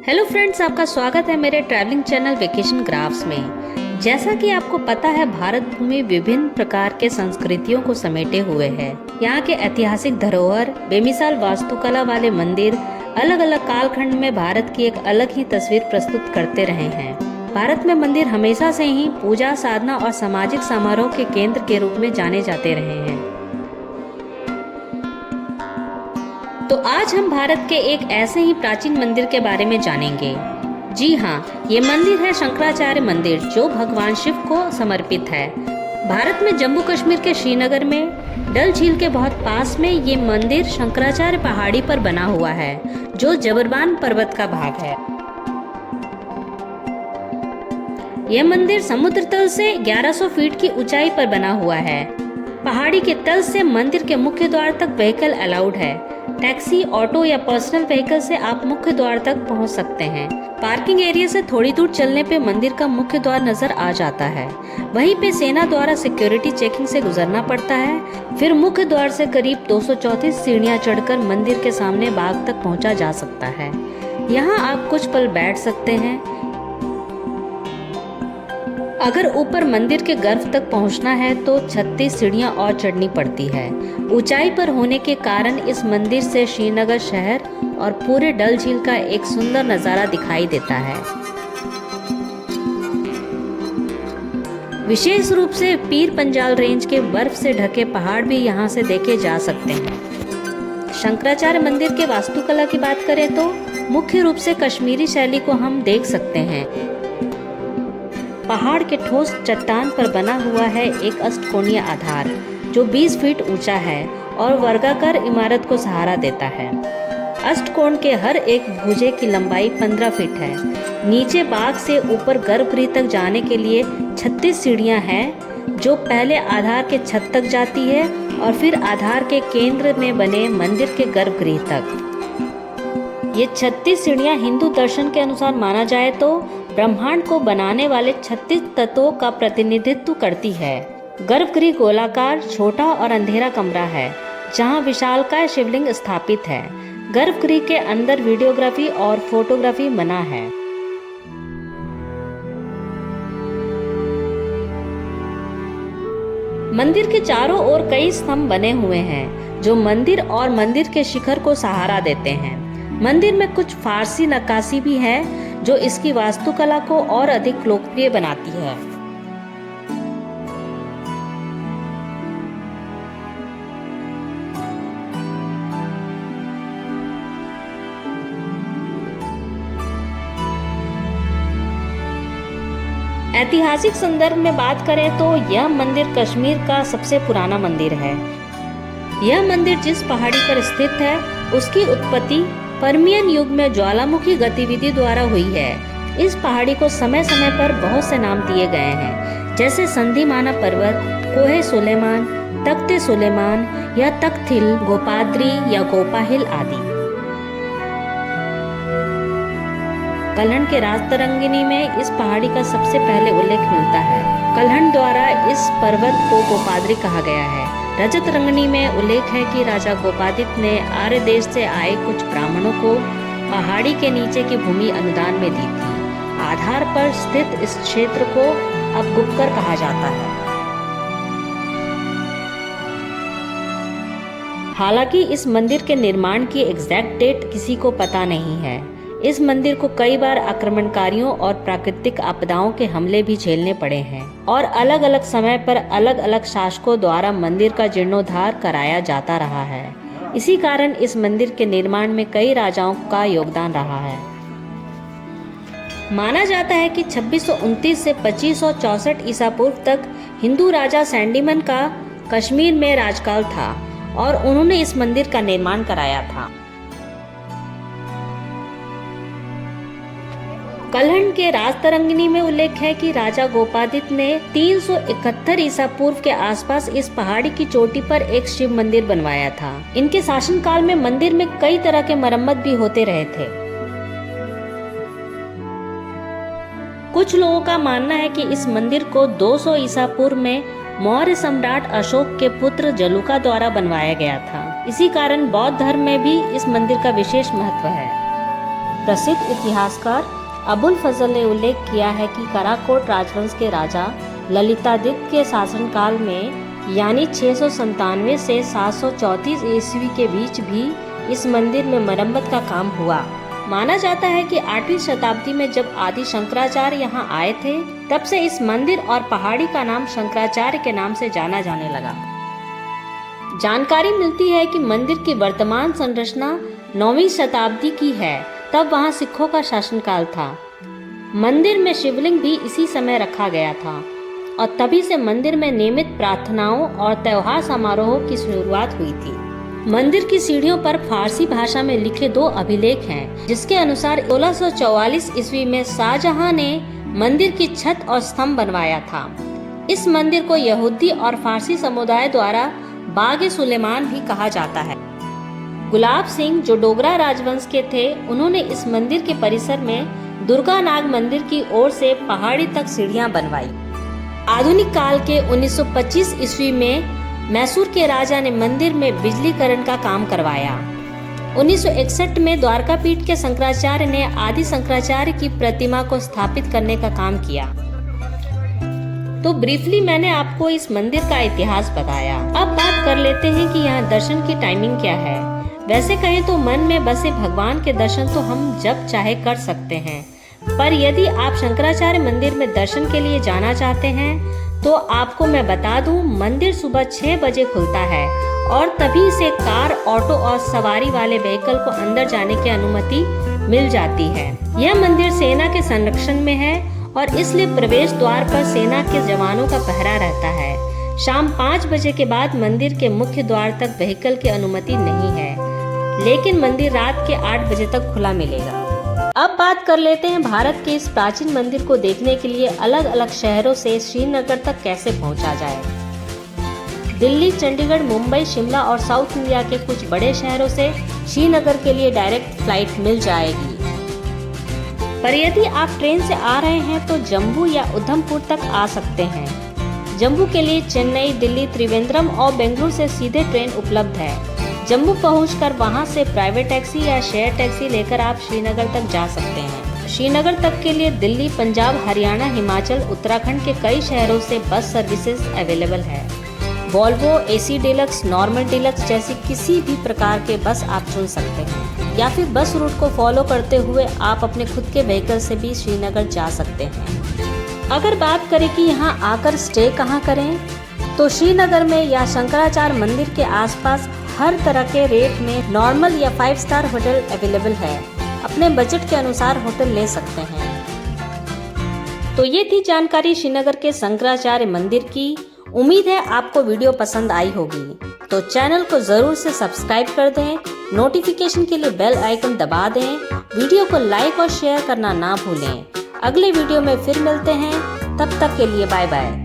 Hello friends, आपका स्वागत है मेरे ट्रैवलिंग चैनल वेकेशन ग्राफ्स में। जैसा कि आपको पता है, भारत भूमि विभिन्न प्रकार के संस्कृतियों को समेटे हुए है। यहाँ के ऐतिहासिक धरोहर, बेमिसाल वास्तुकला वाले मंदिर अलग अलग कालखंड में भारत की एक अलग ही तस्वीर प्रस्तुत करते रहे हैं। भारत में मंदिर हमेशा से ही पूजा, साधना और सामाजिक समारोह के केंद्र के रूप में जाने जाते रहे हैं। तो आज हम भारत के एक ऐसे ही प्राचीन मंदिर के बारे में जानेंगे। जी हाँ, ये मंदिर है शंकराचार्य मंदिर, जो भगवान शिव को समर्पित है। भारत में जम्मू कश्मीर के श्रीनगर में डल झील के बहुत पास में ये मंदिर शंकराचार्य पहाड़ी पर बना हुआ है, जो जबरबान पर्वत का भाग है। यह मंदिर समुद्र तल से 1100 फीट की ऊंचाई पर बना हुआ है। पहाड़ी के तल से मंदिर के मुख्य द्वार तक व्हीकल अलाउड है। टैक्सी, ऑटो या पर्सनल व्हीकल से आप मुख्य द्वार तक पहुंच सकते हैं। पार्किंग एरिया से थोड़ी दूर चलने पे मंदिर का मुख्य द्वार नजर आ जाता है। वहीं पे सेना द्वारा सिक्योरिटी चेकिंग से गुजरना पड़ता है। फिर मुख्य द्वार से करीब 234 सीढ़ियां चढ़कर मंदिर के सामने बाग तक पहुंचा जा सकता है। यहाँ आप कुछ पल बैठ सकते हैं। अगर ऊपर मंदिर के गर्भ तक पहुंचना है तो 36 सीढ़ियां और चढ़नी पड़ती है। ऊंचाई पर होने के कारण इस मंदिर से श्रीनगर शहर और पूरे डल झील का एक सुंदर नज़ारा दिखाई देता है। विशेष रूप से पीर पंजाल रेंज के बर्फ से ढके पहाड़ भी यहाँ से देखे जा सकते हैं। शंकराचार्य मंदिर के वास्तुकला की बात करें तो मुख्य रूप से कश्मीरी शैली को हम देख सकते हैं। पहाड़ के ठोस चट्टान पर बना हुआ है एक अष्टकोणीय आधार, जो 20 फीट ऊंचा है और वर्गाकार इमारत को सहारा देता है। अष्टकोण के हर एक भुजे की लंबाई 15 फीट है। नीचे बाग से ऊपर गर्भगृह तक जाने के लिए 36 सीढ़ियां हैं, जो पहले आधार के छत तक जाती है और फिर आधार के केंद्र में बने मंदिर के गर्भगृह तक। ये 36 सीढ़ियां हिंदू दर्शन के अनुसार माना जाए तो ब्रह्मांड को बनाने वाले 36 तत्वों का प्रतिनिधित्व करती है। गर्भगृह गोलाकार, छोटा और अंधेरा कमरा है, जहां विशालकाय शिवलिंग स्थापित है। गर्भगृह के अंदर वीडियोग्राफी और फोटोग्राफी मना है। मंदिर के चारों ओर कई स्तंभ बने हुए हैं, जो मंदिर और मंदिर के शिखर को सहारा देते हैं। मंदिर में कुछ फारसी नक्काशी भी है, जो इसकी वास्तुकला को और अधिक लोकप्रिय बनाती है। ऐतिहासिक संदर्भ में बात करें तो यह मंदिर कश्मीर का सबसे पुराना मंदिर है। यह मंदिर जिस पहाड़ी पर स्थित है, उसकी उत्पत्ति परमियन युग में ज्वालामुखी गतिविधि द्वारा हुई है। इस पहाड़ी को समय समय पर बहुत से नाम दिए गए हैं, जैसे संधिमाना पर्वत, कोहे सुलेमान, तख्ते सुलेमान या तख्तिल, गोपाद्री या गोपाहिल आदि। कल्हण के राजतरंगिणी में इस पहाड़ी का सबसे पहले उल्लेख मिलता है। कल्हण द्वारा इस पर्वत को गोपाद्री कहा गया है। रजत रंगनी में उल्लेख है कि राजा गोपादित्य ने आर्य देश से आए कुछ ब्राह्मणों को पहाड़ी के नीचे की भूमि अनुदान में दी थी। आधार पर स्थित इस क्षेत्र को अब गुप्कर कहा जाता है। हालांकि इस मंदिर के निर्माण की एग्जैक्ट डेट किसी को पता नहीं है। इस मंदिर को कई बार आक्रमणकारियों और प्राकृतिक आपदाओं के हमले भी झेलने पड़े हैं और अलग अलग समय पर अलग अलग शासकों द्वारा मंदिर का जीर्णोद्धार कराया जाता रहा है। इसी कारण इस मंदिर के निर्माण में कई राजाओं का योगदान रहा है। माना जाता है कि 2629 से 2564 ईसा पूर्व तक हिंदू राजा सैंडीमन का कश्मीर में राजकाल था और उन्होंने इस मंदिर का निर्माण कराया था। कल्हण के राजतरंगिणी में उल्लेख है कि राजा गोपादित्य ने 371 ईसा पूर्व के आसपास इस पहाड़ी की चोटी पर एक शिव मंदिर बनवाया था। इनके शासनकाल में मंदिर में कई तरह के मरम्मत भी होते रहे थे। कुछ लोगों का मानना है कि इस मंदिर को 200 ईसा पूर्व में मौर्य सम्राट अशोक के पुत्र जलूका द्वारा बनवाया गया था। इसी कारण बौद्ध धर्म में भी इस मंदिर का विशेष महत्व है। प्रसिद्ध इतिहासकार अबुल फजल ने उल्लेख किया है कि कराकोट राजवंश के राजा ललितादित्य के शासनकाल में यानी 697 से 734 ईस्वी के बीच भी इस मंदिर में मरम्मत का काम हुआ। माना जाता है कि 8वीं शताब्दी में जब आदि शंकराचार्य यहाँ आए थे, तब से इस मंदिर और पहाड़ी का नाम शंकराचार्य के नाम से जाना जाने लगा। जानकारी मिलती है कि मंदिर की वर्तमान संरचना 9वीं शताब्दी की है, तब वहाँ सिखों का शासनकाल था। मंदिर में शिवलिंग भी इसी समय रखा गया था और तभी से मंदिर में नियमित प्रार्थनाओं और त्योहार समारोहों की शुरुआत हुई थी। मंदिर की सीढ़ियों पर फारसी भाषा में लिखे 2 अभिलेख हैं, जिसके अनुसार 1644 ईस्वी में शाहजहां ने मंदिर की छत और स्तंभ बनवाया था। इस मंदिर को यहूदी और फारसी समुदाय द्वारा बाग सुलेमान भी कहा जाता है। गुलाब सिंह, जो डोगरा राजवंश के थे, उन्होंने इस मंदिर के परिसर में दुर्गा नाग मंदिर की ओर से पहाड़ी तक सीढ़ियां बनवाई। आधुनिक काल के 1925 ईस्वी में मैसूर के राजा ने मंदिर में बिजलीकरण का काम करवाया। 1961 में द्वारकापीठ के शंकराचार्य ने आदि शंकराचार्य की प्रतिमा को स्थापित करने का काम किया। तो ब्रीफली मैंने आपको इस मंदिर का इतिहास बताया। अब बात कर लेते हैं कि यहाँ दर्शन की टाइमिंग क्या है। वैसे कहें तो मन में बसे भगवान के दर्शन तो हम जब चाहे कर सकते हैं, पर यदि आप शंकराचार्य मंदिर में दर्शन के लिए जाना चाहते हैं तो आपको मैं बता दूं, मंदिर सुबह 6 बजे खुलता है और तभी से कार, ऑटो और सवारी वाले व्हीकल को अंदर जाने की अनुमति मिल जाती है। यह मंदिर सेना के संरक्षण में है और इसलिए प्रवेश द्वार पर सेना के जवानों का पहरा रहता है। शाम 5 बजे के बाद मंदिर के मुख्य द्वार तक व्हीकल की अनुमति नहीं है, लेकिन मंदिर रात के 8 बजे तक खुला मिलेगा। अब बात कर लेते हैं भारत के इस प्राचीन मंदिर को देखने के लिए अलग अलग शहरों से श्रीनगर तक कैसे पहुंचा जाए। दिल्ली, चंडीगढ़, मुंबई, शिमला और साउथ इंडिया के कुछ बड़े शहरों से श्रीनगर के लिए डायरेक्ट फ्लाइट मिल जाएगी। पर यदि आप ट्रेन से आ रहे हैं तो जम्मू या उधमपुर तक आ सकते हैं। जम्मू के लिए चेन्नई, दिल्ली, त्रिवेंद्रम और बेंगलुरु से सीधे ट्रेन उपलब्ध है। जम्मू पहुंचकर वहां से प्राइवेट टैक्सी या शेयर टैक्सी लेकर आप श्रीनगर तक जा सकते हैं। श्रीनगर तक के लिए दिल्ली, पंजाब, हरियाणा, हिमाचल, उत्तराखंड के कई शहरों से बस सर्विसेज अवेलेबल है। Volvo, AC deluxe, normal deluxe जैसी किसी भी प्रकार के बस आप चुन सकते हैं, या फिर बस रूट को फॉलो करते हुए आप अपने खुद के व्हीकल से भी श्रीनगर जा सकते हैं। अगर बात करें कि यहाँ आकर स्टे कहाँ करें, तो श्रीनगर में या शंकराचार्य मंदिर के आसपास हर तरह के रेट में नॉर्मल या 5 स्टार होटल अवेलेबल है। अपने बजट के अनुसार होटल ले सकते हैं। तो ये थी जानकारी श्रीनगर के शंकराचार्य मंदिर की। उम्मीद है आपको वीडियो पसंद आई होगी। तो चैनल को जरूर से सब्सक्राइब कर दें, नोटिफिकेशन के लिए बेल आइकन दबा दें, वीडियो को लाइक और शेयर करना ना भूलें। अगले वीडियो में फिर मिलते हैं, तब तक के लिए बाय बाय।